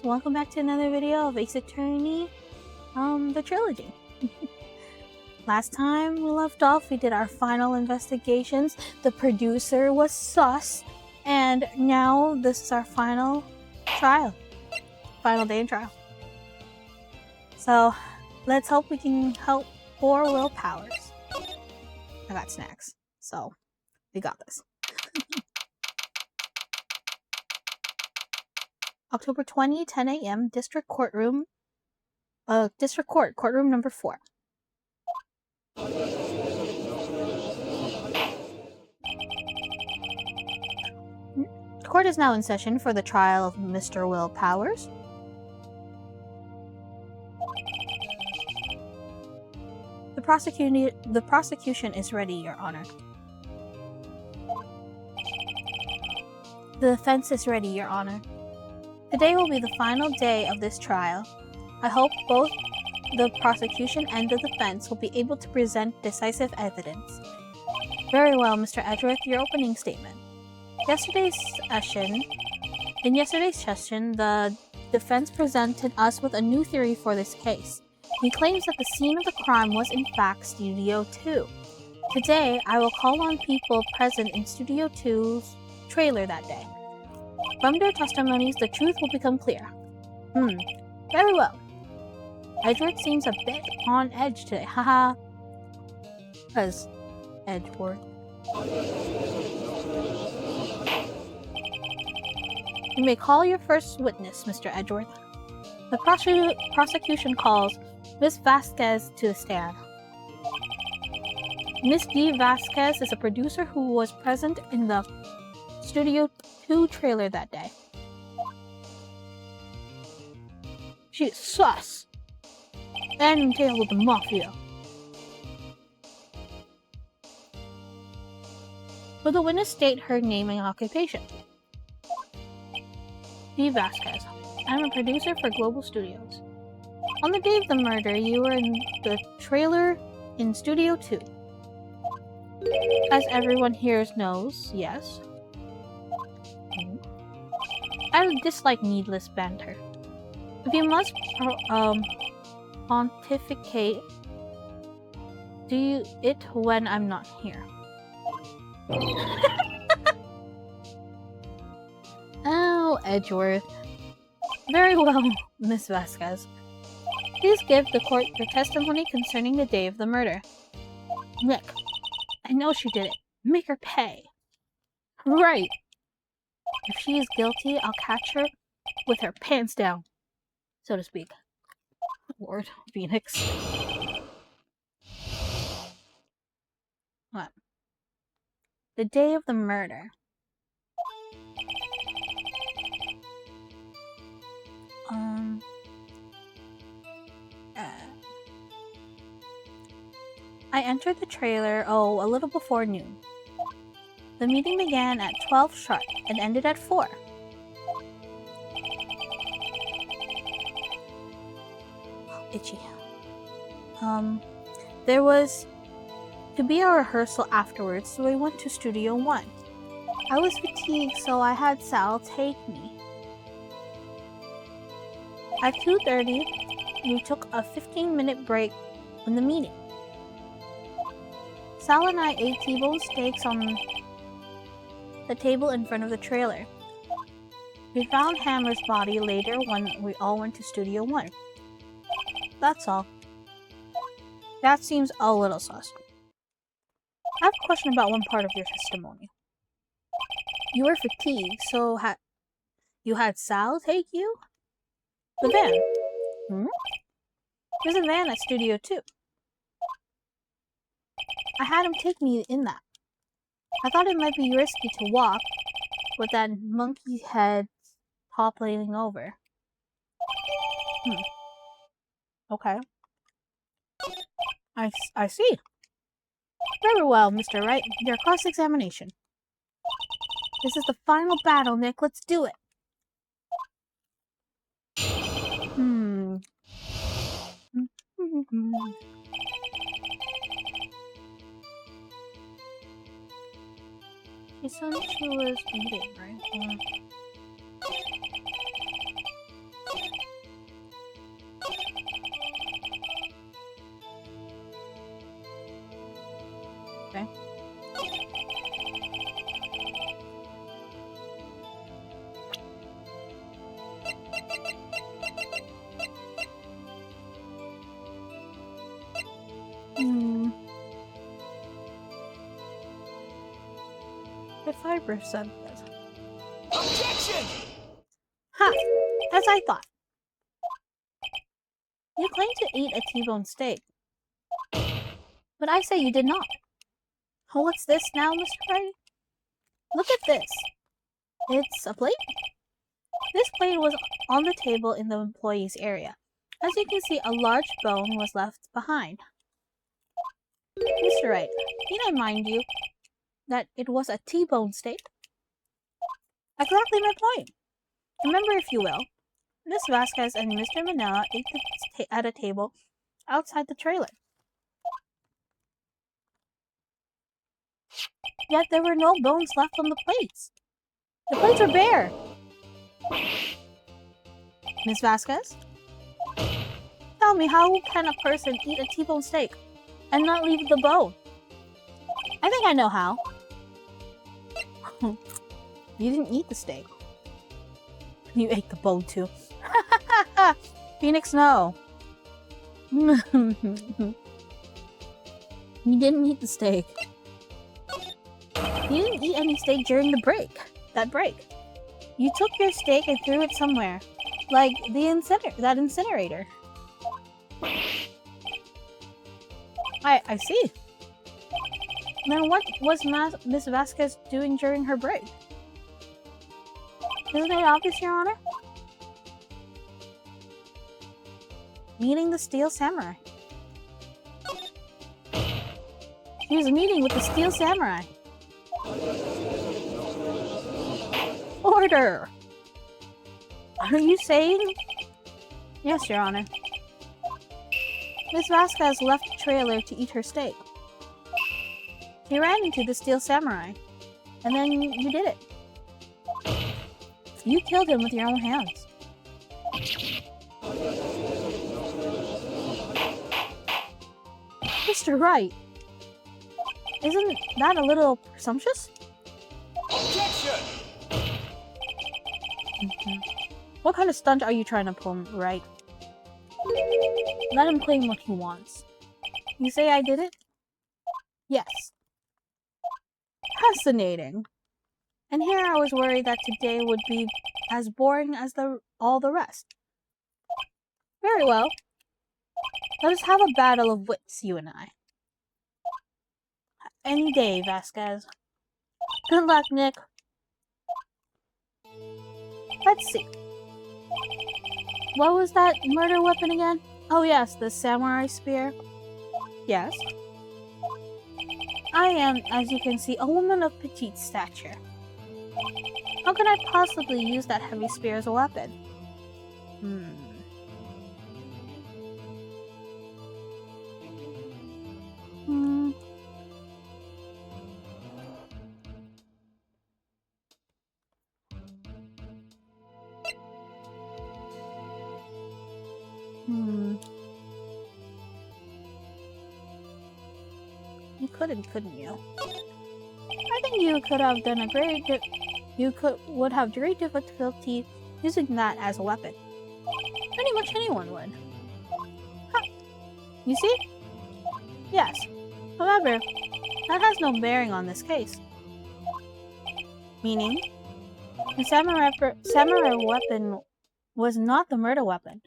welcome back to another video of Ace Attorney, the trilogy. Last time we left off, we did our final investigations. The producer was sus, and now this is our final trial. Final day in trial. So, let's hope we can help poor Will Powers. I got snacks, so we got this. October 20, 10 a.m., District Courtroom, District Court, Courtroom number 4. The court is now in session for the trial of Mr. Will Powers. The prosecution is ready, Your Honor. The defense is ready, Your Honor. Today will be the final day of this trial. I hope both the prosecution and the defense will be able to present decisive evidence. Very well, Mr. Edgeworth, your opening statement. In yesterday's session, the defense presented us with a new theory for this case. He claims that the scene of the crime was in fact Studio 2. Today, I will call on people present in Studio 2's trailer that day. From their testimonies, the truth will become clear. Very well. Edgeworth seems a bit on edge today, haha. As Edgeworth. You may call your first witness, Mr. Edgeworth. The prosecution calls Miss Vasquez to the stand. Miss D. Vasquez is a producer who was present in the Studio 2 trailer that day. She is sus and entailed with the mafia. Will the witness state her name and occupation? D. Vasquez. I'm a producer for Global Studios. On the day of the murder, you were in the trailer in Studio 2. As everyone here knows, yes. I dislike needless banter. If you must pontificate, do it when I'm not here. Oh, Edgeworth. Very well, Miss Vasquez. Please give the court your testimony concerning the day of the murder. Nick, I know she did it. Make her pay. Right. If she is guilty, I'll catch her with her pants down, so to speak. Lord Phoenix. What? The day of the murder. I entered the trailer, a little before noon. The meeting began at 12 sharp and ended at 4. Itchy. There was to be a rehearsal afterwards, so I went to Studio 1. I was fatigued, so I had Sal take me. At 2:30, we took a 15-minute break from the meeting. Sal and I ate T-bone steaks on the table in front of the trailer. We found Hammer's body later when we all went to Studio 1. That's all. That seems a little sus. I have a question about one part of your testimony. You were fatigued, so you had Sal take you? The van. There's a van at Studio 2. I had him take me in that. I thought it might be risky to walk with that monkey head toppling over. Okay. I see. Very well, Mr. Wright. Your cross-examination. This is the final battle, Nick. Let's do it. She said she was eating, right? Okay. The 5%. Objection! Ha! As I thought. You claim to eat a T-bone steak, but I say you did not. Oh, what's this now, Mr. Wright? Look at this. It's a plate? This plate was on the table in the employees' area. As you can see, a large bone was left behind. Mr. Wright, need I mind you that it was a T-bone steak? Exactly my point. Remember, if you will, Miss Vasquez and Mr. Manila ate at a table outside the trailer. Yet there were no bones left on the plates. The plates were bare. Miss Vasquez? Tell me, how can a person eat a T-bone steak and not leave the bone? I think I know how. You didn't eat the steak. You ate the bone too. Phoenix, no. You didn't eat the steak. You didn't eat any steak during the break. That break. You took your steak and threw it somewhere. Like that incinerator. I see. Then what was Miss Vasquez doing during her break? Isn't it obvious, Your Honor? Meeting the Steel Samurai. She was meeting with the Steel Samurai. Order! Are you saying? Yes, Your Honor. Miss Vasquez left the trailer to eat her steak. She ran into the Steel Samurai, and then you did it. You killed him with your own hands. Mr. Wright, isn't that a little presumptuous? Objection! What kind of stunt are you trying to pull, Wright? Let him claim what he wants. You say I did it? Yes. Fascinating. And here I was worried that today would be as boring as all the rest. Very well. Let us have a battle of wits, you and I. Any day, Vasquez. Good luck, Nick. Let's see. What was that murder weapon again? Oh yes, the samurai spear. Yes. I am, as you can see, a woman of petite stature. How can I possibly use that heavy spear as a weapon? You couldn't you? I think you could have done would have great difficulty using that as a weapon. Pretty much anyone would. Huh. You see? Yes. However, that has no bearing on this case. Meaning, the samurai weapon was not the murder weapon.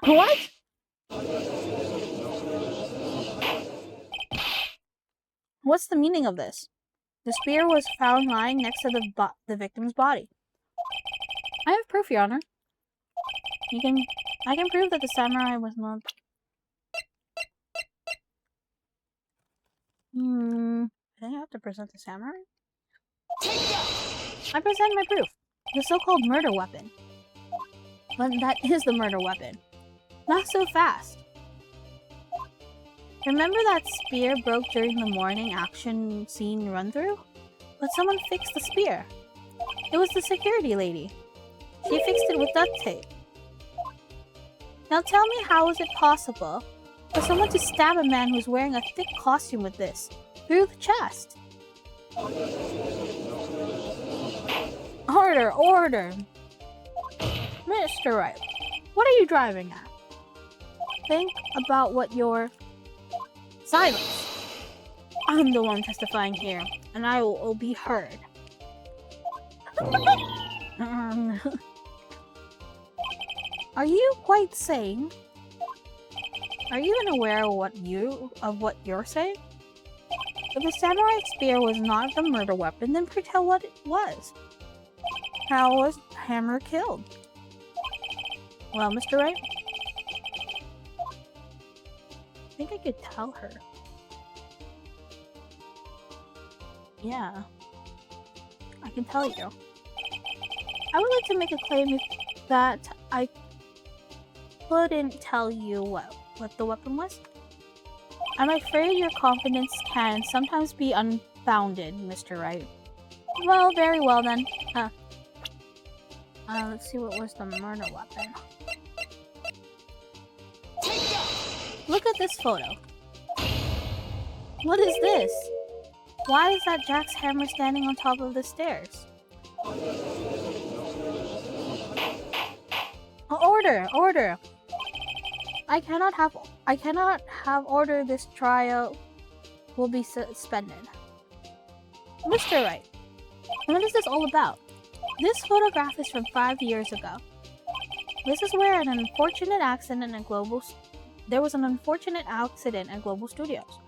What? What's the meaning of this? The spear was found lying next to the victim's body. I have proof, Your Honor. I can prove that the samurai was not. I think I have to present the samurai. I present my proof. The so-called murder weapon. But that is the murder weapon. Not so fast. Remember that spear broke during the morning action scene run-through? But someone fixed the spear. It was the security lady. She fixed it with duct tape. Now tell me, how is it possible For someone to stab a man who's wearing a thick costume with this, through the chest. Order, order! Mr. Wright, what are you driving at? Think about what you're... Silence! I'm the one testifying here, and I will be heard. Are you quite sane? Are you even aware of what you're saying? If the samurai spear was not the murder weapon, then pray tell what it was. How was Hammer killed? Well, Mr. Wright? I think I could tell her. Yeah. I can tell you. I would like to make a claim that I couldn't tell you what the weapon was. I'm afraid your confidence can sometimes be unfounded, Mr. Wright. Well, very well then. Let's see what was the murder weapon. Look at this photo. What is this? Why is that Jack's hammer standing on top of the stairs? Order! Order! I cannot have order. This trial will be suspended. Mr. Wright, what is this all about? This photograph is from 5 years ago. This is where there was an unfortunate accident at Global Studios.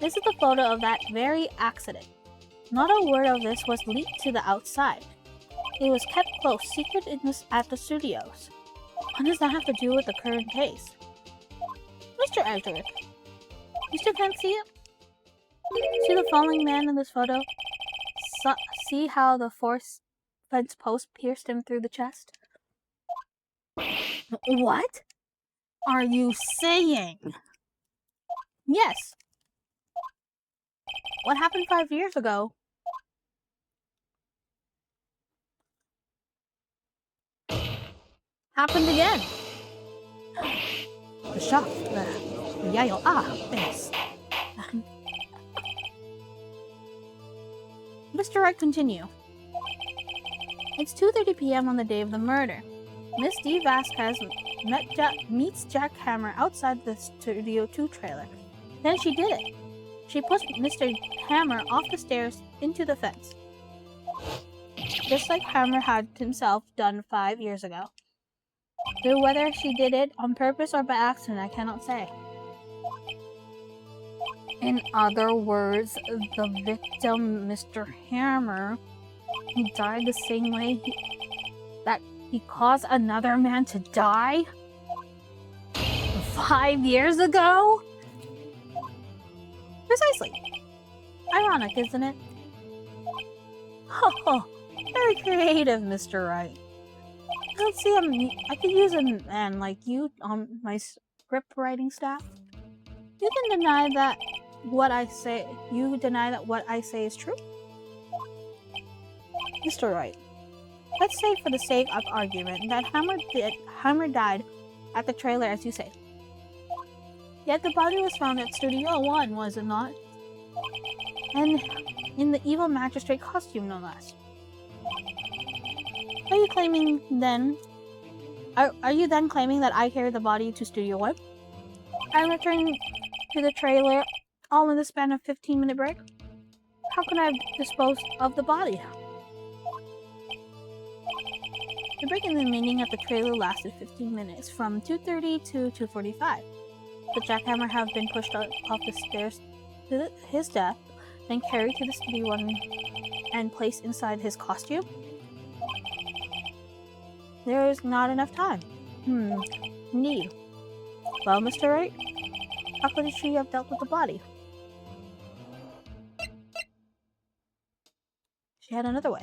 This is the photo of that very accident. Not a word of this was leaked to the outside. It was kept close secret at the studios. What does that have to do with the current case? Mr. Edward, you still can't see it? See the falling man in this photo? See how the fence post pierced him through the chest? What are you saying? Yes. What happened 5 years ago? Happened again. The shock, the yayo face. Mr. Wright, continue. It's 2:30 p.m. on the day of the murder. Miss D. Vasquez meets Jack Hammer outside the Studio 2 trailer. Then she did it. She pushed Mr. Hammer off the stairs into the fence. Just like Hammer had himself done 5 years ago. Though whether she did it on purpose or by accident, I cannot say. In other words, the victim, Mr. Hammer, he died the same way that he caused another man to die 5 years ago? Precisely. Ironic, isn't it? Oh, very creative, Mr. Wright. Let's see, I could use a man like you on my script writing staff. You can deny that what I say is true? Mr. Wright, let's say for the sake of argument that Hammer died at the trailer as you say. Yet the body was found at Studio 1, was it not? And in the evil magistrate costume, no less. Are you claiming then? Are you then claiming that I carried the body to Studio 1? And returned to the trailer all in the span of 15-minute break? How can I have disposed of the body? The break in the meeting at the trailer lasted 15 minutes, from 2:30 to 2:45. The jackhammer have been pushed off the stairs to his death, then carried to the Studio 1 and placed inside his costume? There is not enough time. Indeed. Well, Mr. Wright, how could she have dealt with the body? She had another way.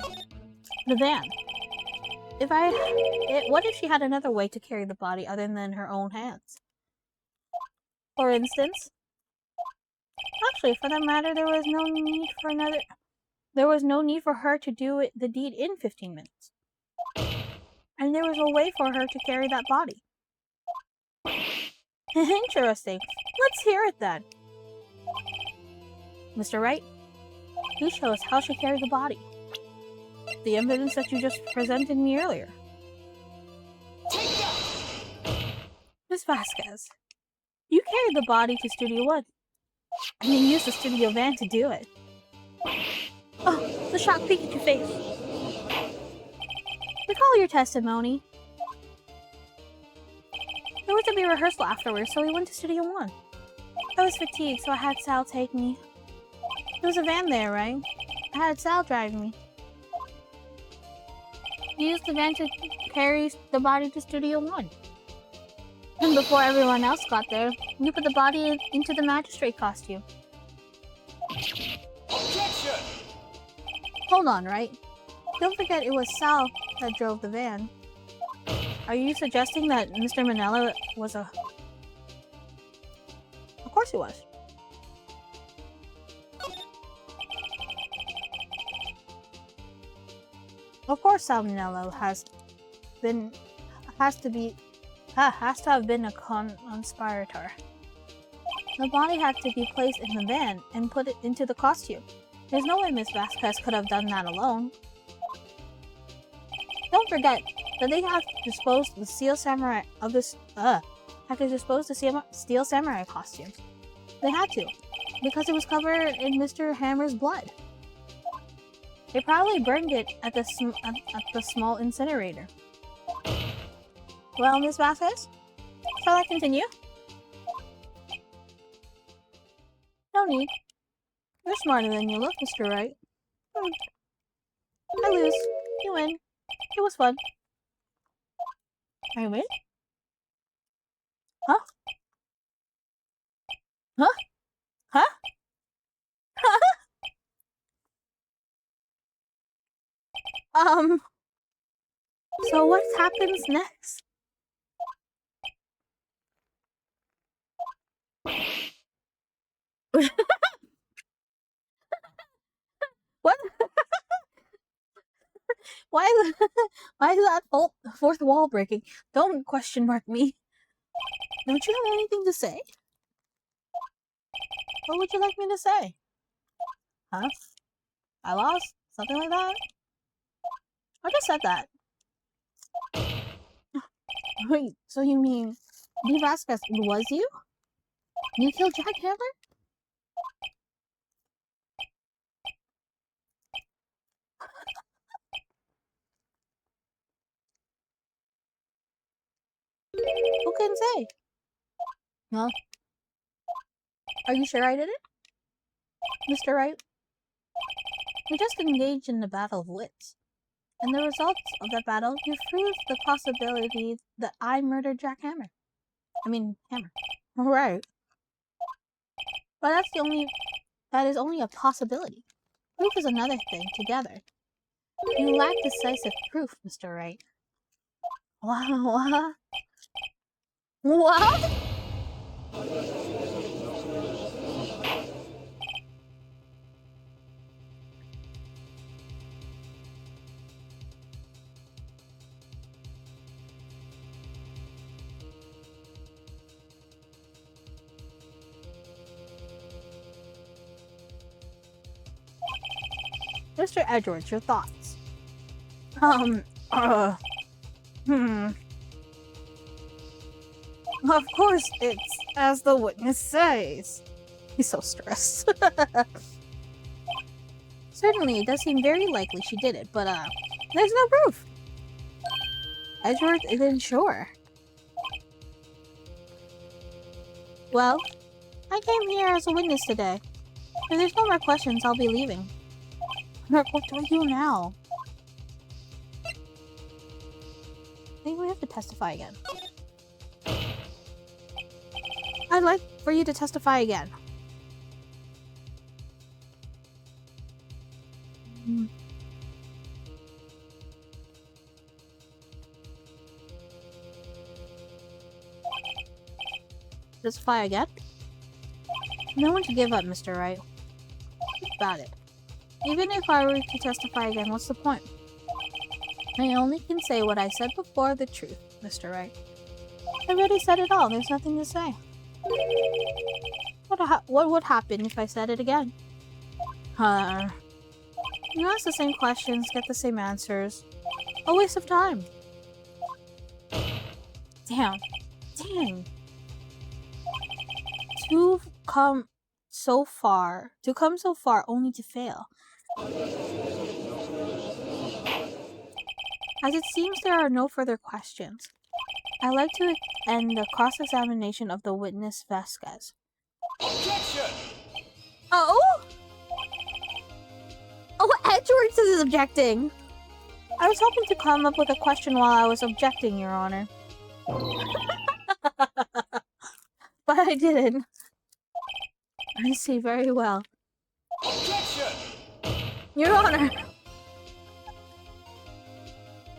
The van. What if she had another way to carry the body other than her own hands? For instance, actually, for that matter, there was no need for her to do the deed in 15 minutes. And there was a way for her to carry that body. Interesting. Let's hear it then. Mr. Wright, please show us how she carried the body. The evidence that you just presented me earlier. Take that! Miss Vasquez, you carried the body to Studio 1, and you used the studio van to do it. Oh, the shock peek at your face. Recall your testimony. There was to be a rehearsal afterwards, so we went to Studio 1. I was fatigued, so I had Sal take me. There was a van there, right? I had Sal drive me. You used the van to carry the body to Studio 1. And before everyone else got there, you put the body into the magistrate costume. Objection! Hold on, right? Don't forget it was Sal that drove the van. Are you suggesting that Mr. Manella was a... Of course he was. Of course Sal Manella has to have been a conspirator. The body had to be placed in the van and put it into the costume. There's no way Miss Vasquez could have done that alone. Don't forget that they have to dispose the Steel Samurai of this. Steel Samurai costume. They had to, because it was covered in Mr. Hammer's blood. They probably burned it at the small incinerator. Well, Miss Vasquez, shall I continue? No need. You're smarter than you look, Mr. Wright. I lose. You win. It was fun. I win? Huh? Huh? Huh? So what happens next? What? Why is that fourth wall breaking? Don't question mark me. Don't you have anything to say? What would you like me to say? Huh? I lost? Something like that? I just said that. Wait, so you mean Lee Vasquez was you? You killed Jack Hammer? Who can say? Huh? Are you sure I did it? Mr. Wright? We just engaged in the battle of wits. And the results of that battle, you proved the possibility that I murdered Jack Hammer. Hammer. Right. But that is only a possibility. Proof is another thing together. You lack decisive proof, Mr. Wright. What? What? Mr. Edwards, your thoughts? Of course, it's as the witness says. He's so stressed. Certainly, it does seem very likely she did it, but there's no proof. Edwards isn't sure. Well, I came here as a witness today. If there's no more questions, I'll be leaving. What do I do now? I think we have to testify again. I'd like for you to testify again. Testify again? No one to give up, Mr. Wright. Think about it. Even if I were to testify again, what's the point? I only can say what I said before, the truth, Mr. Wright. I already said it all, there's nothing to say. What would happen if I said it again? You ask the same questions, get the same answers. A waste of time. Damn. Dang. To come so far only to fail. As it seems there are no further questions, I'd like to end the cross-examination of the witness Vasquez. Objection! Oh? Oh, Edwards is objecting! I was hoping to come up with a question while I was objecting, Your Honor. But I didn't. I see very well. Objection! Your Honor!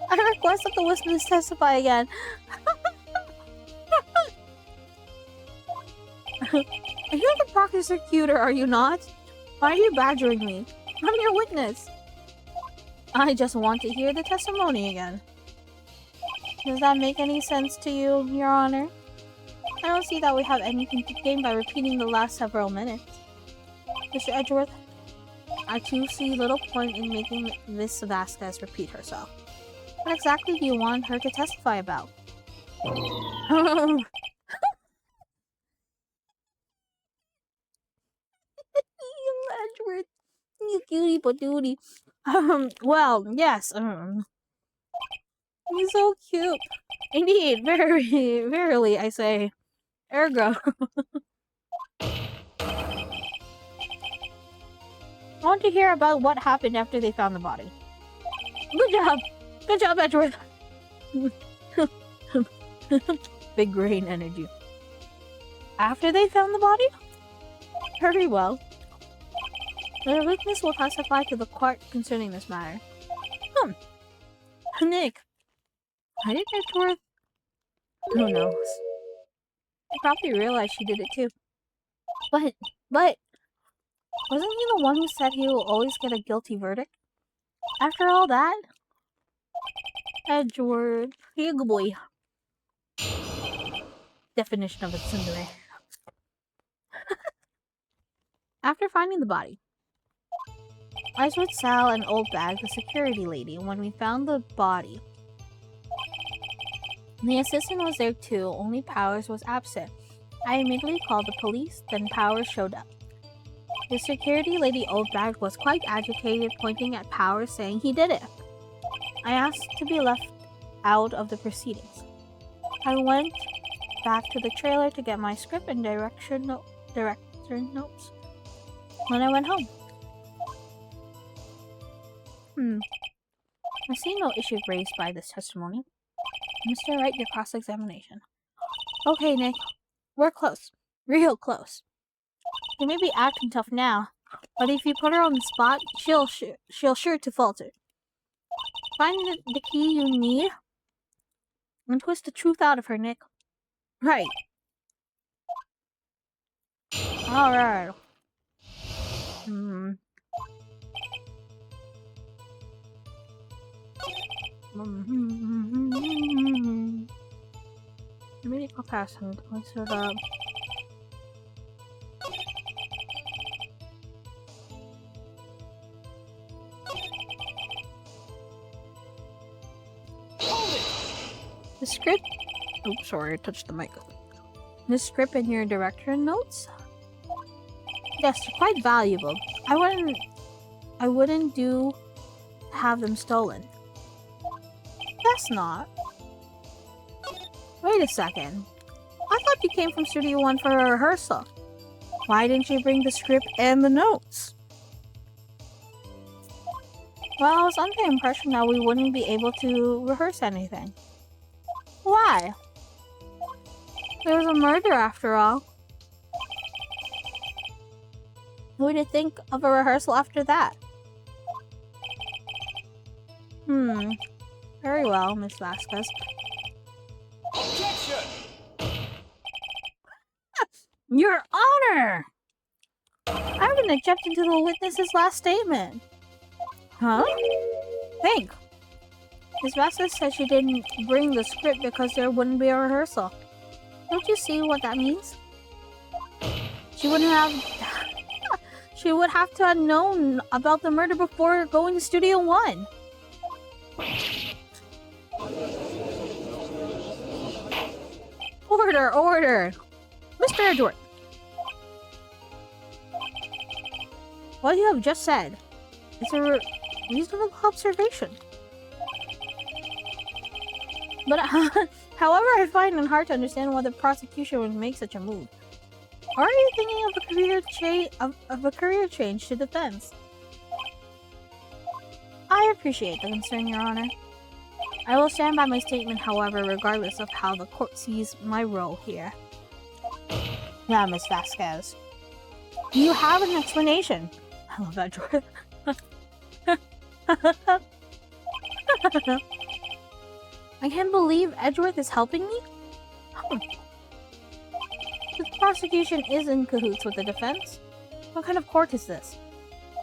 I request that the witness testify again. You're the prosecutor, are you not? Why are you badgering me? I'm your witness. I just want to hear the testimony again. Does that make any sense to you, Your Honor? I don't see that we have anything to gain by repeating the last several minutes. Mr. Edgeworth, I too see little point in making Miss Vasquez repeat herself. What exactly do you want her to testify about? Edgeworth, you cutie patootie. Well, yes, he's so cute. Indeed, verily, I say. Ergo. I want to hear about what happened after they found the body. Good job! Good job, Edgeworth! Big brain energy. After they found the body? Very well. The witness will testify to the court concerning this matter. Nick. How did Edgeworth? Who knows? I probably realized she did it too. But, wasn't he the one who said he will always get a guilty verdict? After all that? Edgeworth, here you go, boy. Definition of a tsundere. After finding the body, I was with Sal and Old Bag, the security lady, when we found the body. The assistant was there too, only Powers was absent. I immediately called the police, then Powers showed up. The security lady Old Bag was quite agitated, pointing at Powers, saying he did it. I asked to be left out of the proceedings. I went back to the trailer to get my script and director notes. When I went home. I see no issue raised by this testimony. Mr. Wright, your cross-examination. Okay, Nick. We're close. Real close. You may be acting tough now, but if you put her on the spot, she'll sure to falter. Find the key you need and twist the truth out of her, Nick. Right. Alright. Medical person, let's set up. The script. Oh, sorry, I touched the mic. The script and your director notes? Yes, they're quite valuable. I wouldn't do have them stolen. Guess not. Wait a second. I thought you came from Studio One for a rehearsal. Why didn't you bring the script and the notes? Well, I was under the impression that we wouldn't be able to rehearse anything. Why? There was a murder after all. Who would you think of a rehearsal after that? Very well, Miss Vasquez. Objection! Your Honor! I have an objection to the witness's last statement. Huh? Think. Miss Vasquez said she didn't bring the script because there wouldn't be a rehearsal. Don't you see what that means? She wouldn't have... She would have to have known about the murder before going to Studio One. Order, order! Mr. Edward! What you have just said is a reasonable observation. But, however, I find it hard to understand why the prosecution would make such a move. Or are you thinking of a career change to defense? I appreciate the concern, Your Honor. I will stand by my statement, however, regardless of how the court sees my role here. Now, Miss Vasquez, do you have an explanation? I love that, Jordan. I can't believe Edgeworth is helping me? The prosecution is in cahoots with the defense. What kind of court is this?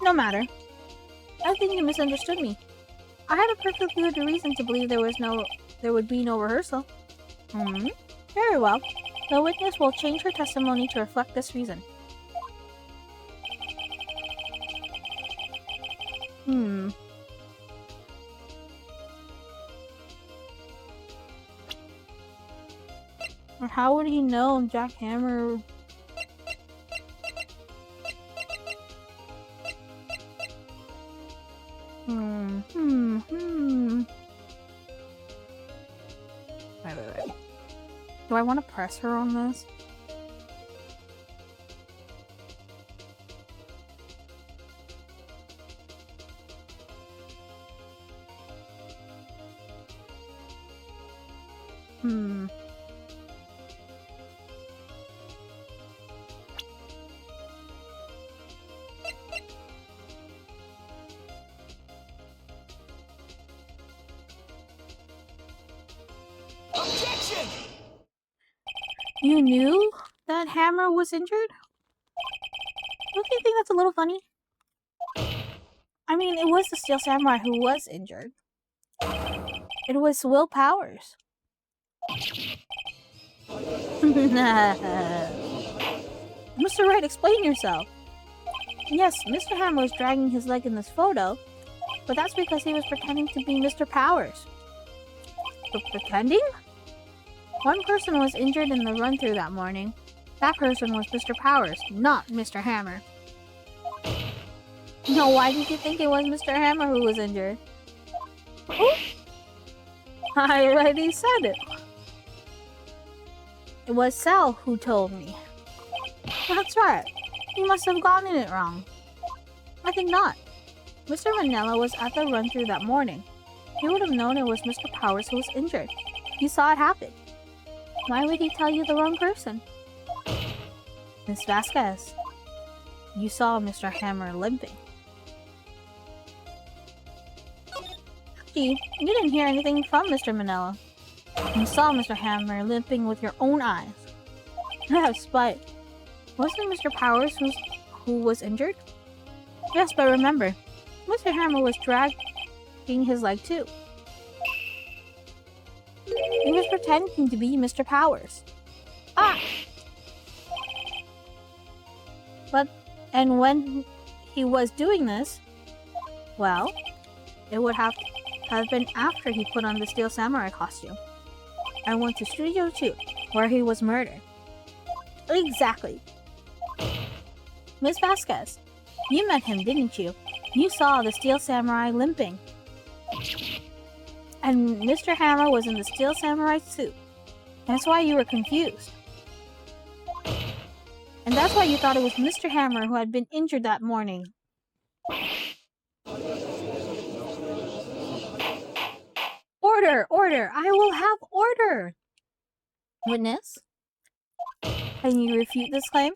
No matter. I think you misunderstood me. I had a perfectly good reason to believe there would be no rehearsal. Very well. The witness will change her testimony to reflect this reason. Or how would he know Jack Hammer... Wait. Do I want to press her on this? Objection! You knew that Hammer was injured? Don't you think that's a little funny? I mean, it was the Steel Samurai who was injured. It was Will Powers. Mr. Wright, explain yourself. Yes, Mr. Hammer was dragging his leg in this photo, but that's because he was pretending to be Mr. Powers. But pretending? One person was injured in the run-through that morning. That person was Mr. Powers, not Mr. Hammer. No, why did you think it was Mr. Hammer who was injured? Ooh. I already said it. It was Sal who told me. That's right. You must have gotten it wrong. I think not. Mr. Manella was at the run-through that morning. He would have known it was Mr. Powers who was injured. He saw it happen. Why would he tell you the wrong person? Miss Vasquez, you saw Mr. Hammer limping. Gee, you didn't hear anything from Mr. Manella. You saw Mr. Hammer limping with your own eyes. Yes, but wasn't Mr. Powers who was injured? Yes, but remember, Mr. Hammer was dragging his leg too. He was pretending to be Mr. Powers. Ah! And when he was doing this, well, it would have been after he put on the Steel Samurai costume and went to Studio 2, where he was murdered. Exactly. Miss Vasquez, you met him, didn't you? You saw the Steel Samurai limping. And Mr. Hammer was in the Steel Samurai suit. That's why you were confused. And that's why you thought it was Mr. Hammer who had been injured that morning. Order! Order! I will have order! Witness? Can you refute this claim?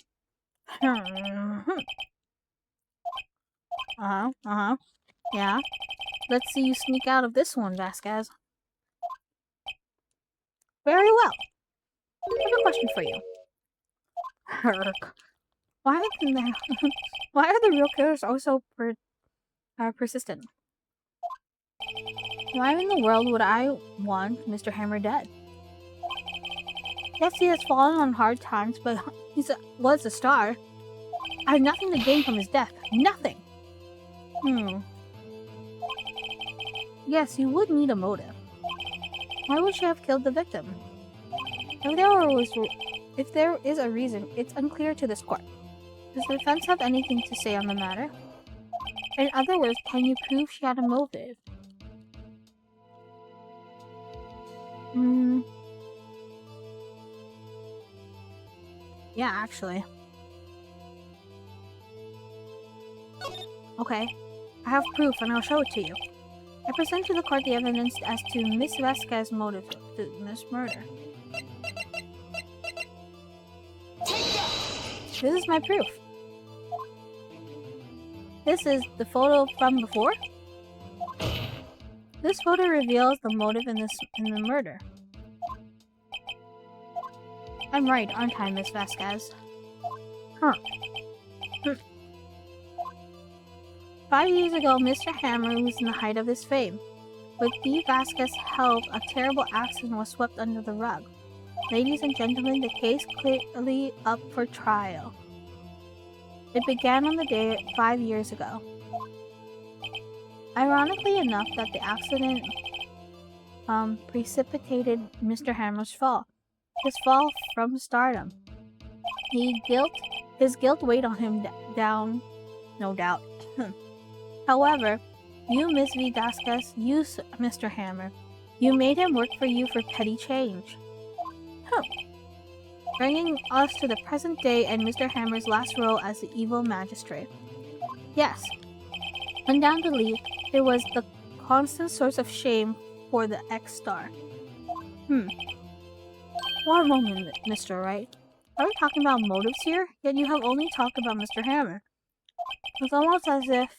Yeah. Let's see you sneak out of this one, Vasquez. Very well. I have a question for you. Why are the real killers also persistent? Why in the world would I want Mr. Hammer dead? Yes, he has fallen on hard times, but he was a star. I have nothing to gain from his death. Nothing. Yes, you would need a motive. Why would she have killed the victim? If there is a reason, it's unclear to this court. Does the defense have anything to say on the matter? In other words, can you prove she had a motive? Yeah, actually. Okay, I have proof and I'll show it to you. I present to the court the evidence as to Miss Vasquez's motive to this murder. This is my proof. This is the photo from before. This photo reveals the motive in the murder. I'm right, aren't I, Miss Vasquez? Huh. 5 years ago, Mr. Hammer was in the height of his fame. With D. Vasquez's help, a terrible accident was swept under the rug. Ladies and gentlemen, the case clearly up for trial. It began on the day 5 years ago. Ironically enough, that the accident precipitated Mr. Hammer's fall. His fall from stardom. His guilt weighed on him down, no doubt. However, you, Miss V. Vasquez, you, Mr. Hammer, you made him work for you for petty change. Bringing us to the present day and Mr. Hammer's last role as the evil magistrate. Yes, undoubtedly, it was the constant source of shame for the ex-star. One moment, Mr. Wright. Are we talking about motives here? Yet you have only talked about Mr. Hammer. It's almost as if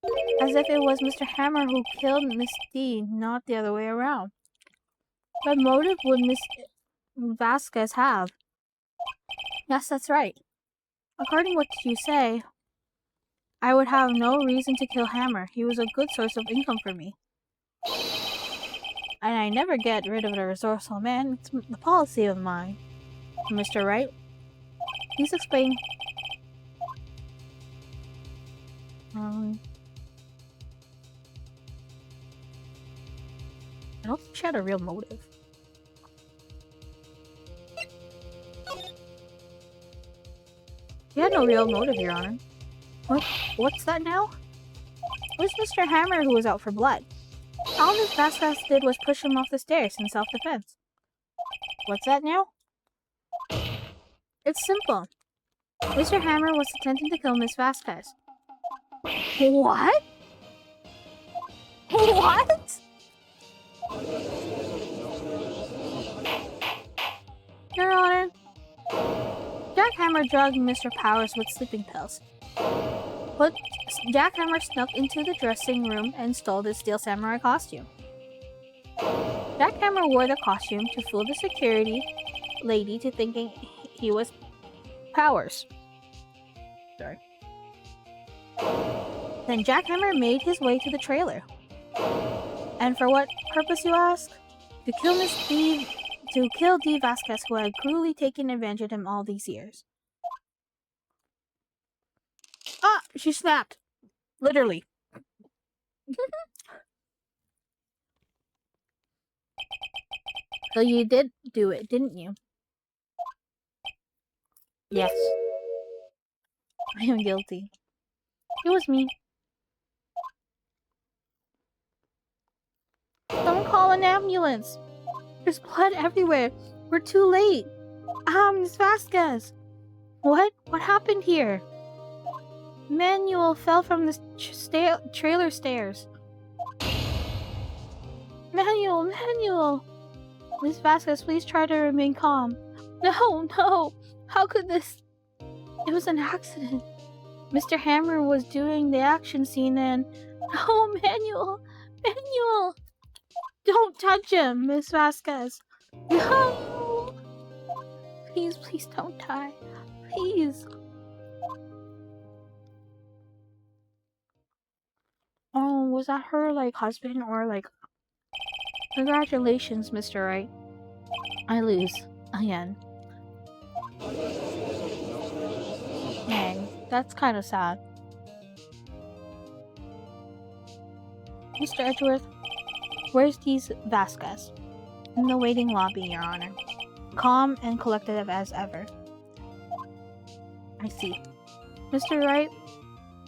it was Mr. Hammer who killed Miss D, not the other way around. What motive would Miss Vasquez have? Yes, that's right. According to what you say, I would have no reason to kill Hammer. He was a good source of income for me. And I never get rid of a resourceful man. It's the policy of mine. Mr. Wright, please explain. I don't think she had a real motive. She had no real motive, Your Honor. What's that now? It was Mr. Hammer who was out for blood. All Miss Vasquez did was push him off the stairs in self-defense. What's that now? It's simple. Mr. Hammer was attempting to kill Miss Vasquez. What? What? Your Honor, Jack Hammer drugged Mr. Powers with sleeping pills. But Jack Hammer snuck into the dressing room and stole the Steel Samurai costume. Jack Hammer wore the costume to fool the security lady to thinking he was Powers. Sorry. Then Jack Hammer made his way to the trailer. And for what purpose, you ask? To kill D. Vasquez, who had cruelly taken advantage of him all these years. Ah! She snapped. Literally. So you did do it, didn't you? Yes. I am guilty. It was me. Don't call an ambulance. There's blood everywhere. We're too late. Miss Vasquez. What? What happened here? Manuel fell from the trailer stairs. Manuel! Miss Vasquez, please try to remain calm. No! How could this? It was an accident. Mr. Hammer was doing the action scene and... No, Manuel! Don't touch him, Miss Vasquez. No! Please don't die. Please. Oh, was that her, husband or, Congratulations, Mr. Wright. I lose. Again. Dang. That's kind of sad. Mr. Edgeworth, where's these Vasquez? In the waiting lobby, Your Honor. Calm and collected as ever. I see. Mr. Wright?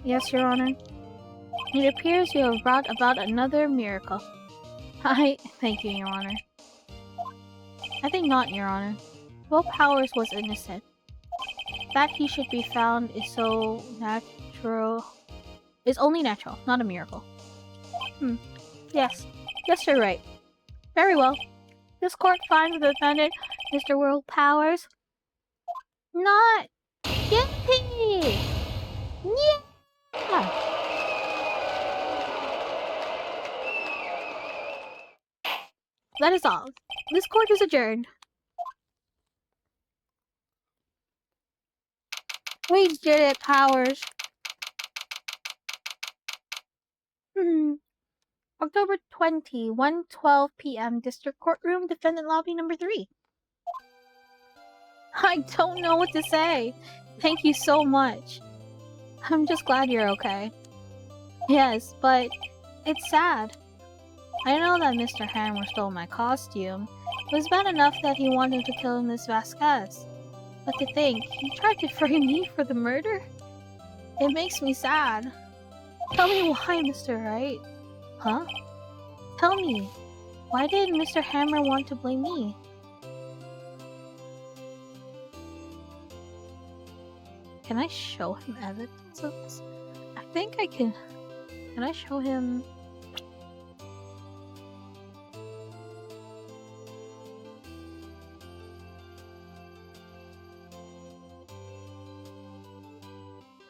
Yes, Your Honor? It appears you have brought about another miracle. Thank you, Your Honor. I think not, Your Honor. Will Powers was innocent. That he should be found is so natural. Is only natural, not a miracle. Yes. Yes, you're right. Very well. This court finds the defendant, Mr. World Powers, not guilty! Yeah! That is all. This court is adjourned. We did it, Powers. October 20, 1:12 p.m. District Courtroom, Defendant Lobby number 3. I don't know what to say. Thank you so much. I'm just glad you're okay. Yes, but it's sad. I know that Mr. Hammer stole my costume. It was bad enough that he wanted to kill Miss Vasquez. But to think, he tried to frame me for the murder? It makes me sad. Tell me why, Mr. Wright. Huh? Tell me, why did Mr. Hammer want to blame me? Can I show him evidence of this? I think I can. Can I show him?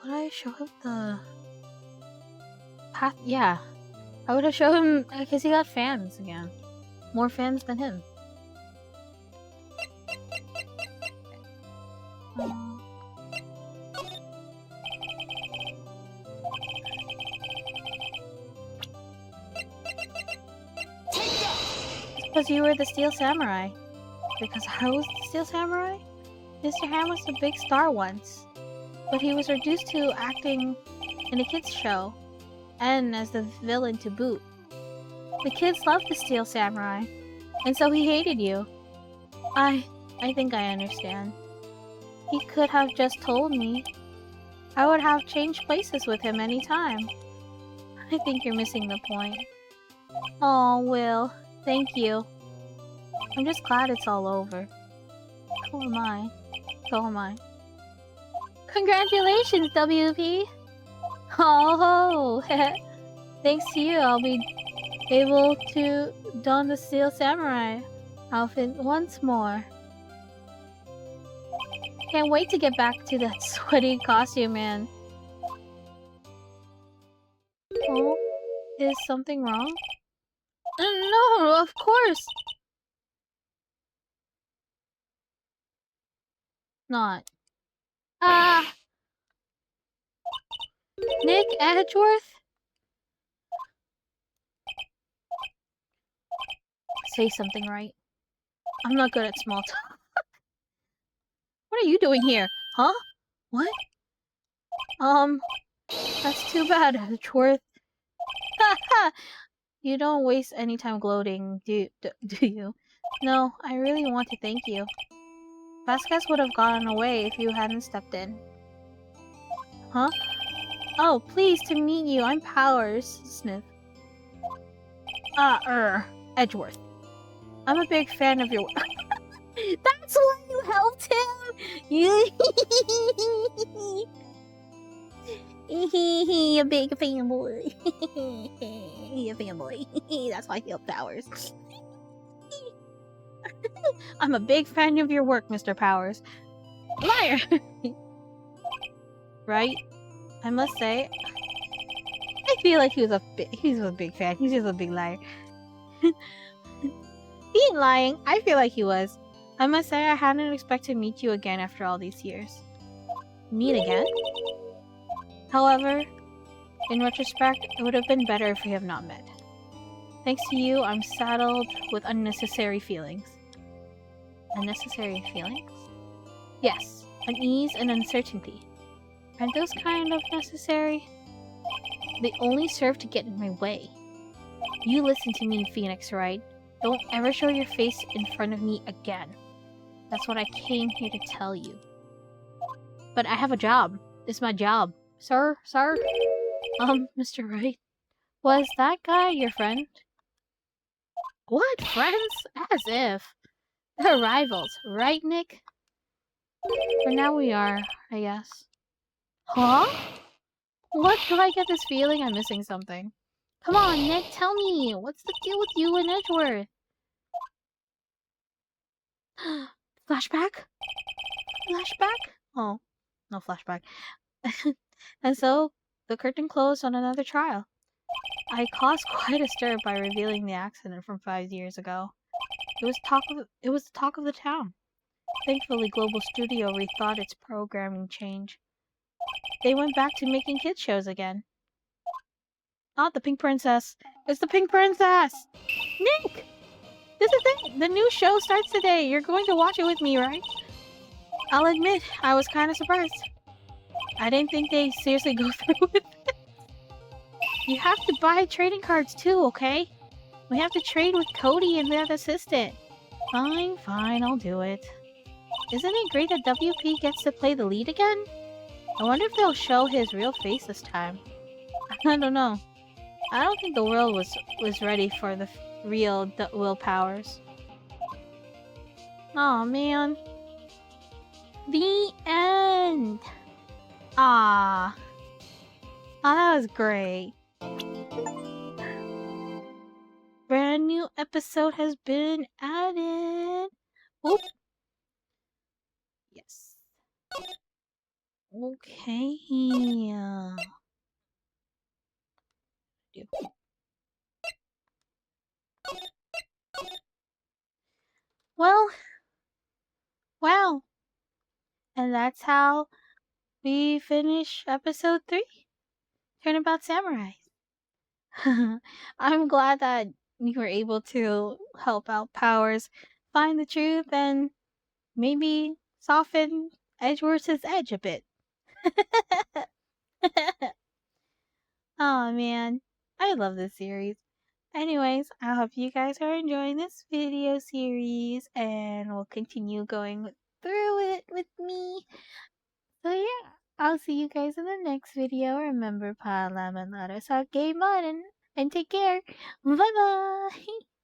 Would I show him the path? Yeah. I would have shown him because he got fans again. More fans than him. Because you were the Steel Samurai. Because I was the Steel Samurai? Mr. Ham was the big star once. But he was reduced to acting in a kids' show. And as the villain to boot. The kids loved the Steel Samurai, and so he hated you. I think I understand. He could have just told me. I would have changed places with him anytime. I think you're missing the point. Oh, Will, thank you. I'm just glad it's all over. So am I. So am I. Congratulations, WP! Oh, thanks to you, I'll be able to don the Steel Samurai outfit once more. Can't wait to get back to that sweaty costume, man. Oh, is something wrong? No, of course not. Nick Edgeworth? Say something right. I'm not good at small talk. What are you doing here? Huh? What? That's too bad, Edgeworth. You don't waste any time gloating, do you? No, I really want to thank you. Vasquez would have gotten away if you hadn't stepped in. Huh? Oh, pleased to meet you. I'm Powers. Sniff. Edgeworth. I'm a big fan of your work. That's why you helped him! You a big fanboy. A fanboy. That's why he helped Powers. I'm a big fan of your work, Mr. Powers. Liar! Right? I must say, I feel like he's a big fan. He's just a big liar. He ain't lying. I feel like he was. I must say, I hadn't expected to meet you again after all these years. Meet again? However, in retrospect, it would have been better if we have not met. Thanks to you, I'm saddled with unnecessary feelings. Unnecessary feelings? Yes, unease and uncertainty. Aren't those kind of necessary? They only serve to get in my way. You listen to me, Phoenix, right? Don't ever show your face in front of me again. That's what I came here to tell you. But I have a job. It's my job. Sir? Mr. Wright. Was that guy your friend? What, friends? As if. They're rivals, right, Nick? For now we are, I guess. Huh? What? Do I get this feeling I'm missing something? Come on, Nick, tell me. What's the deal with you and Edgeworth? Flashback? Flashback? Oh, no flashback. And so, the curtain closed on another trial. I caused quite a stir by revealing the accident from 5 years ago. It was the talk of the town. Thankfully, Global Studio rethought its programming change. They went back to making kids shows again. Not the Pink Princess. It's the Pink Princess! Nick! This is it! The new show starts today. You're going to watch it with me, right? I'll admit, I was kind of surprised. I didn't think they'd seriously go through with it. You have to buy trading cards too, okay? We have to trade with Cody and that assistant. Fine, I'll do it. Isn't it great that WP gets to play the lead again? I wonder if they'll show his real face this time. I don't know. I don't think the world was ready for the real Will Powers. Aw, man. The end! Ah, that was great. Brand new episode has been added. Oop. Yes. Okay. Well, wow. And that's how we finish episode 3. Turnabout Samurai. I'm glad that we were able to help out Powers find the truth and maybe soften Edgeworth's edge a bit. Oh man, I love this series. Anyways, I hope you guys are enjoying this video series and will continue going through it with me. So yeah, I'll see you guys in the next video. Remember, Paalam and let us out game on and take care. Bye bye!